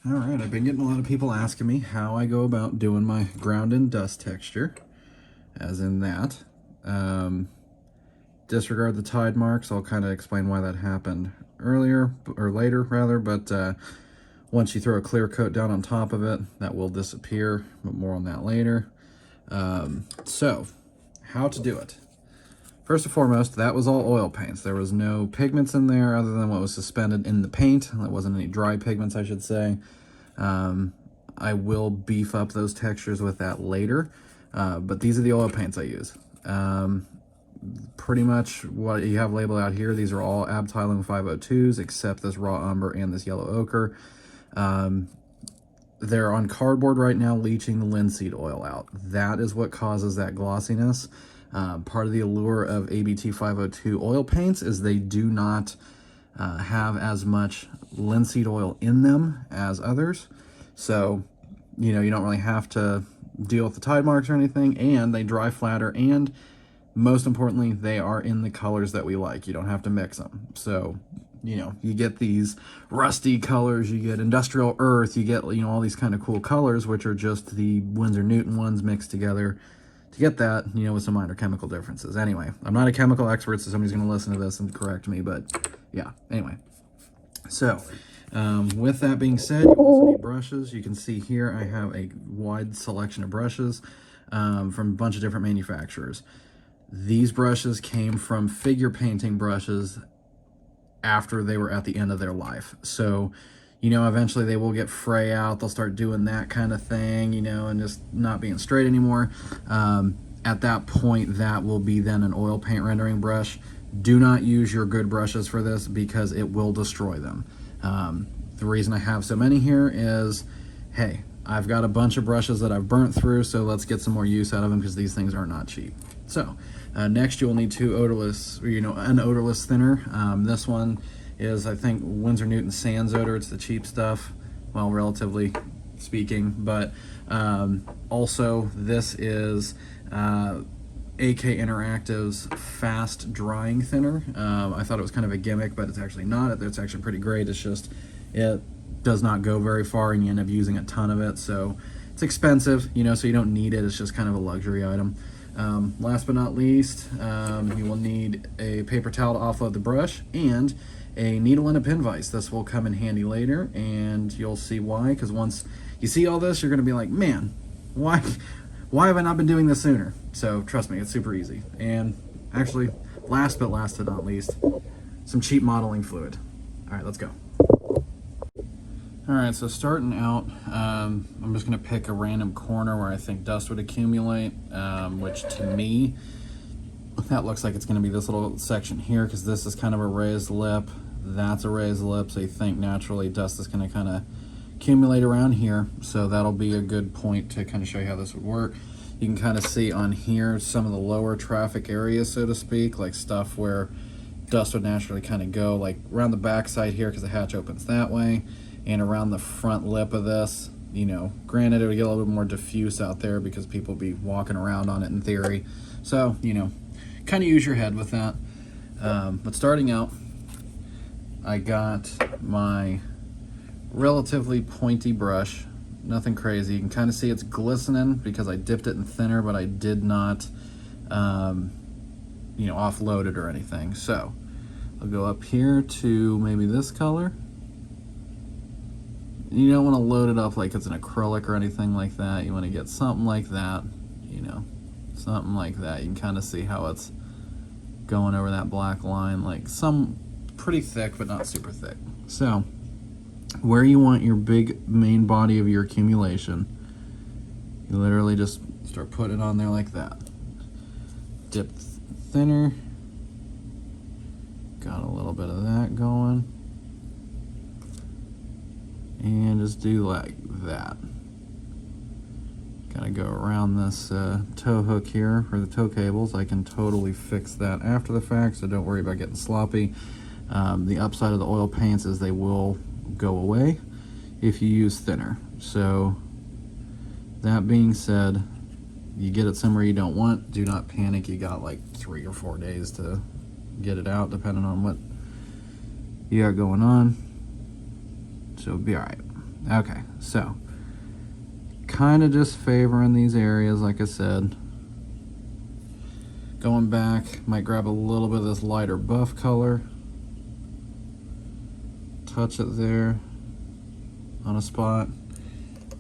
All right, I've been getting a lot of people asking me how I go about doing my ground and dust texture, as in that. Disregard the tide marks. I'll kind of explain why that happened earlier, or later rather, but once you throw a clear coat down on top of it, that will disappear, but more on that later. So, how to do it. First and foremost, that was all oil paints. There was no pigments in there other than what was suspended in the paint. There wasn't any dry pigments, I should say. I will beef up those textures with that later, but these are the oil paints I use. Pretty much what you have labeled out here, these are all Abteilung 502s, except this raw umber and this yellow ochre. They're on cardboard right now, leaching the linseed oil out. That is what causes that glossiness. Part of the allure of ABT 502 oil paints is they do not have as much linseed oil in them as others. So, you know, you don't really have to deal with the tide marks or anything, and they dry flatter, and most importantly, they are in the colors that we like. You don't have to mix them. So, you know, you get these rusty colors, you get industrial earth, you get, you know, all these kind of cool colors, which are just the Winsor Newton ones mixed together to get that, you know, with some minor chemical differences. Anyway, I'm not a chemical expert, so somebody's going to listen to this and correct me, but yeah, anyway. So, with that being said, you also need brushes. You can see here I have a wide selection of brushes from a bunch of different manufacturers. These brushes came from figure painting brushes after they were at the end of their life. So, you know, eventually they will get fray out. They'll start doing that kind of thing, you know, and just not being straight anymore. At that point, that will be then an oil paint rendering brush. Do not use your good brushes for this because it will destroy them. The reason I have so many here is, hey, I've got a bunch of brushes that I've burnt through, so let's get some more use out of them because these things are not cheap. So, next you'll need two odorless, or, you know, an odorless thinner. This one is, I think, Winsor Newton Sans Odor. It's the cheap stuff, well, relatively speaking, but also this is AK Interactive's fast drying thinner. I thought it was kind of a gimmick, but it's actually not. It's actually pretty great. It's just, it does not go very far and you end up using a ton of it. So it's expensive, you know, so you don't need it. It's just kind of a luxury item. Last but not least, you will need a paper towel to offload the brush and a needle and a pin vise. This will come in handy later, and you'll see why, because once you see all this, you're going to be like, man, why have I not been doing this sooner? So trust me, it's super easy. And actually, last but not least, some cheap modeling fluid. All right, let's go. All right, so starting out, I'm just gonna pick a random corner where I think dust would accumulate, which to me, that looks like it's gonna be this little section here, because this is kind of a raised lip, that's a raised lip, so you think naturally dust is gonna kind of accumulate around here, so that'll be a good point to kind of show you how this would work. You can kind of see on here some of the lower traffic areas, so to speak, like stuff where dust would naturally kind of go, like around the back side here, because the hatch opens that way, and around the front lip of this. You know, granted, it would get a little bit more diffuse out there because people be walking around on it in theory. So, you know, kind of use your head with that. But starting out, I got my relatively pointy brush, nothing crazy. You can kind of see it's glistening because I dipped it in thinner, but I did not, you know, offload it or anything. So I'll go up here to maybe this color. You don't want to load it up like it's an acrylic or anything like that. You want to get something like that, you know, something like that. You can kind of see how it's going over that black line, like some pretty thick, but not super thick. So where you want your big main body of your accumulation, you literally just start putting it on there like that. Dip thinner, got a little bit of that going. And just do like that. Gotta go around this tow hook here for the tow cables. I can totally fix that after the fact, so don't worry about getting sloppy. The upside of the oil paints is they will go away if you use thinner. So that being said, you get it somewhere you don't want, do not panic. You got like 3 or 4 days to get it out, depending on what you got going on. So it'll be all right. Okay, so kind of just favoring these areas, like I said. Going back, might grab a little bit of this lighter buff color. Touch it there on a spot.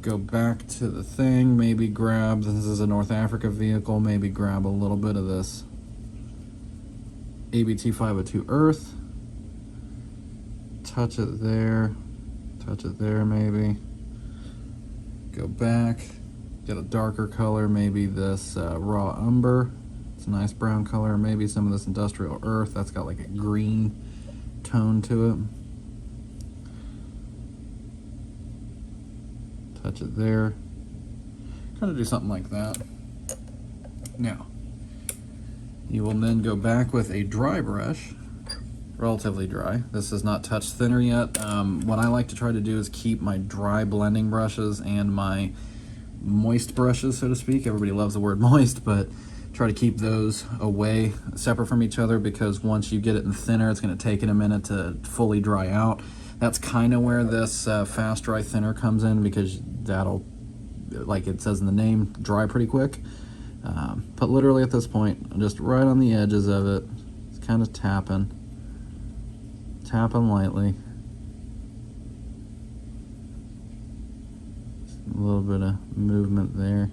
Go back to the thing, maybe grab, this is a North Africa vehicle, maybe grab a little bit of this ABT 502 Earth. Touch it there maybe. Go back, get a darker color, maybe this raw umber. It's a nice brown color, maybe some of this industrial earth, that's got like a green tone to it. Touch it there. Kind of do something like that. Now, you will then go back with a dry brush, relatively dry. This is not touch thinner yet. What I like to try to do is keep my dry blending brushes and my moist brushes, so to speak. Everybody loves the word moist, but try to keep those away, separate from each other, because once you get it in thinner, it's going to take it a minute to fully dry out. That's kind of where this fast dry thinner comes in, because that'll, like it says in the name, dry pretty quick. But literally at this point, just right on the edges of it, it's kind of tapping lightly. A little bit of movement there.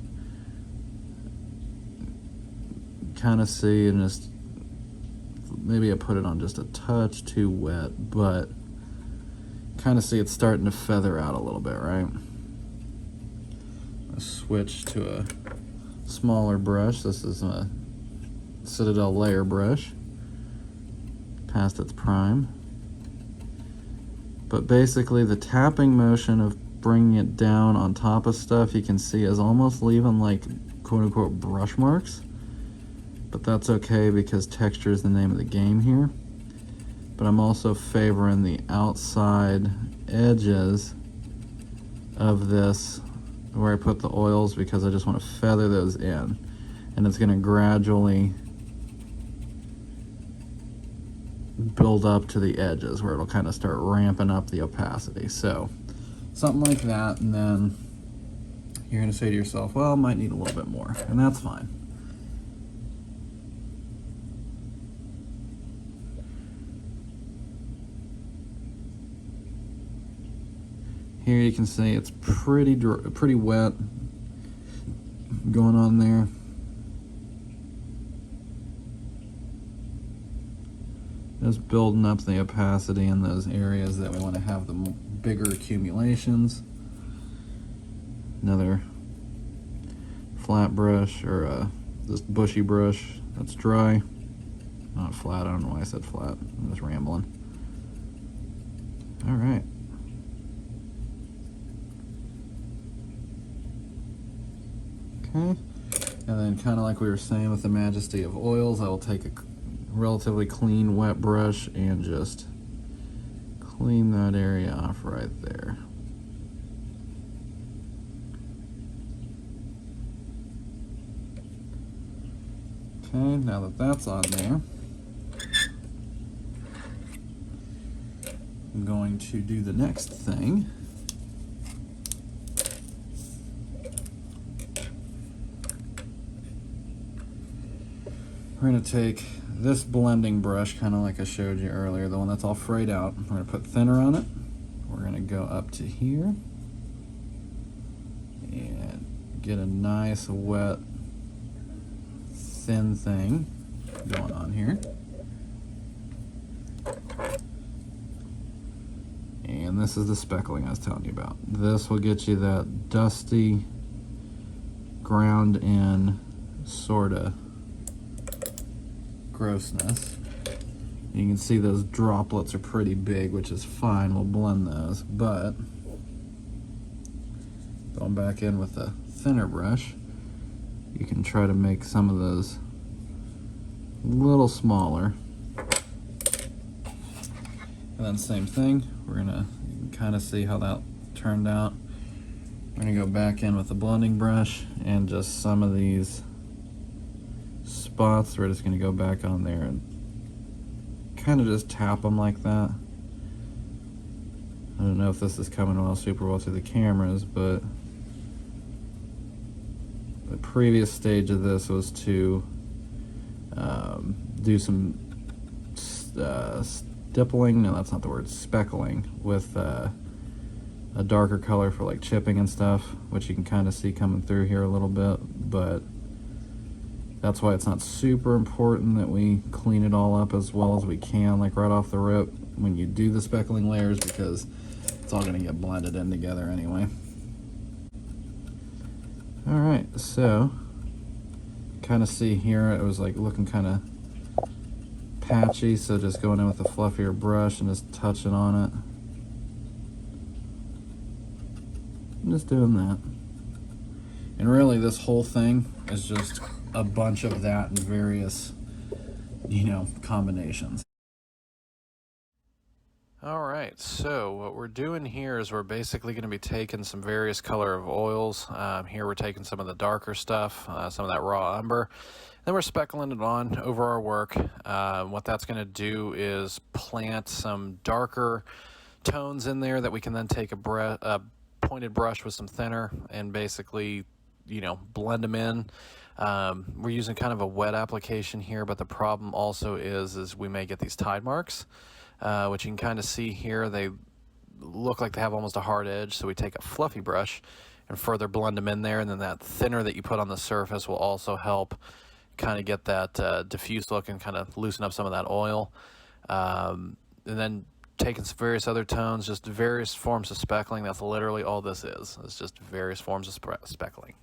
Kind of see, and just maybe I put it on just a touch too wet, but kind of see it's starting to feather out a little bit, right? I'll switch to a smaller brush. This is a Citadel layer brush, past its prime. But basically the tapping motion of bringing it down on top of stuff, you can see is almost leaving like quote-unquote brush marks. But that's okay, because texture is the name of the game here. But I'm also favoring the outside edges of this where I put the oils, because I just want to feather those in, and it's going to gradually build up to the edges where it'll kind of start ramping up the opacity. So something like that, and then you're going to say to yourself, well, I might need a little bit more, and that's fine. Here you can see it's pretty wet going on there. Just building up the opacity in those areas that we want to have the bigger accumulations. Another flat brush, or this bushy brush that's dry. Not flat, I don't know why I said flat, I'm just rambling. All right. Okay, and then kind of like we were saying with the Majesty of Oils, I will take a relatively clean wet brush and just clean that area off right there. Okay, now that that's on there, I'm going to do the next thing. We're going to take this blending brush, kind of like I showed you earlier, the one that's all frayed out. We're going to put thinner on it. We're going to go up to here and get a nice wet thin thing going on here. And this is the speckling I was telling you about. This will get you that dusty, ground in sorta grossness. You can see those droplets are pretty big, which is fine, we'll blend those, but going back in with a thinner brush, you can try to make some of those a little smaller. And then same thing, we're gonna kind of see how that turned out. We're gonna go back in with the blending brush, and just some of these spots, we're just going to go back on there and kind of just tap them like that. I don't know if this is coming well super well through the cameras, but the previous stage of this was to do some stippling, no that's not the word, speckling with a darker color for like chipping and stuff, which you can kind of see coming through here a little bit, but that's why it's not super important that we clean it all up as well as we can, like right off the rip when you do the speckling layers, because it's all going to get blended in together anyway. All right, so kind of see here it was like looking kind of patchy, so just going in with a fluffier brush and just touching on it. I'm just doing that. And really this whole thing is just a bunch of that in various, combinations. All right, so what we're doing here is we're basically going to be taking some various color of oils. Here we're taking some of the darker stuff, some of that raw umber, then we're speckling it on over our work. What that's going to do is plant some darker tones in there that we can then take a pointed brush with some thinner and basically, blend them in. We're using kind of a wet application here, but the problem also is we may get these tide marks. Which you can kind of see here. They look like they have almost a hard edge, so we take a fluffy brush and further blend them in there, and then that thinner that you put on the surface will also help kind of get that diffuse look and kind of loosen up some of that oil. And then taking some various other tones, just various forms of speckling. That's literally all this is. It's just various forms of speckling.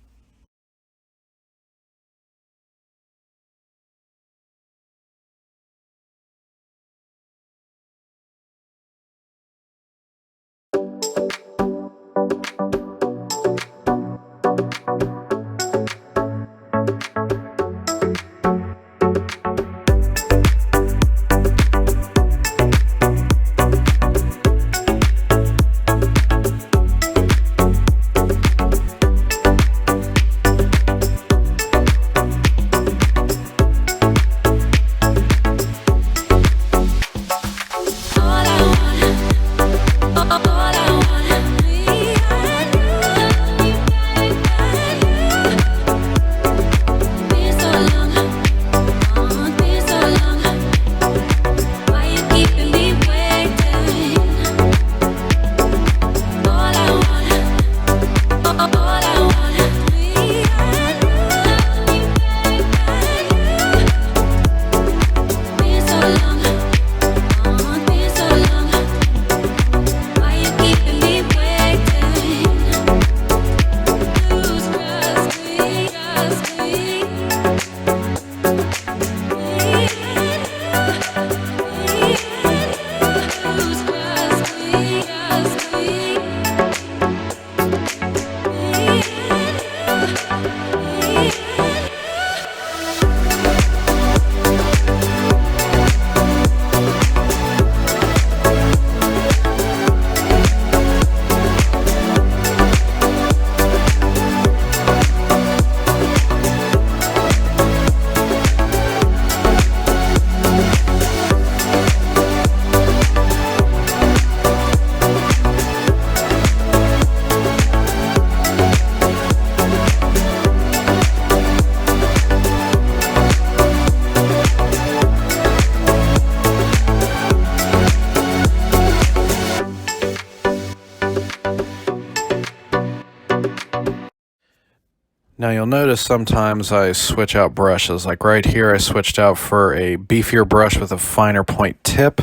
Now you'll notice sometimes I switch out brushes. Like right here I switched out for a beefier brush with a finer point tip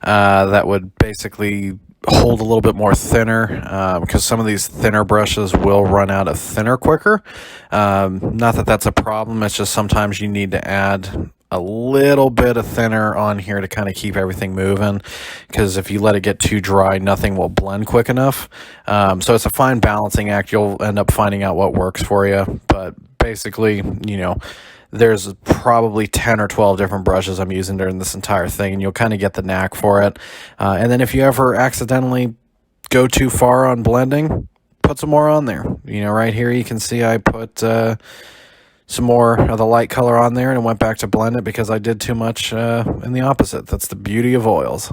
that would basically hold a little bit more thinner because some of these thinner brushes will run out of thinner quicker. Not that that's a problem, it's just sometimes you need to add a little bit of thinner on here to kind of keep everything moving, because if you let it get too dry, nothing will blend quick enough. So it's a fine balancing act. You'll end up finding out what works for you, but basically, there's probably 10 or 12 different brushes I'm using during this entire thing, and you'll kind of get the knack for it. And then if you ever accidentally go too far on blending, put some more on there. Right here you can see I put some more of the light color on there and went back to blend it because I did too much in the opposite. That's the beauty of oils.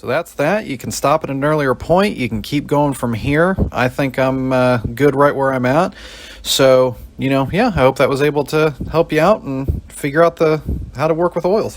that's that. You can stop at an earlier point. You can keep going from here. I think I'm good right where I'm at. So, yeah, I hope that was able to help you out and figure out how to work with oils.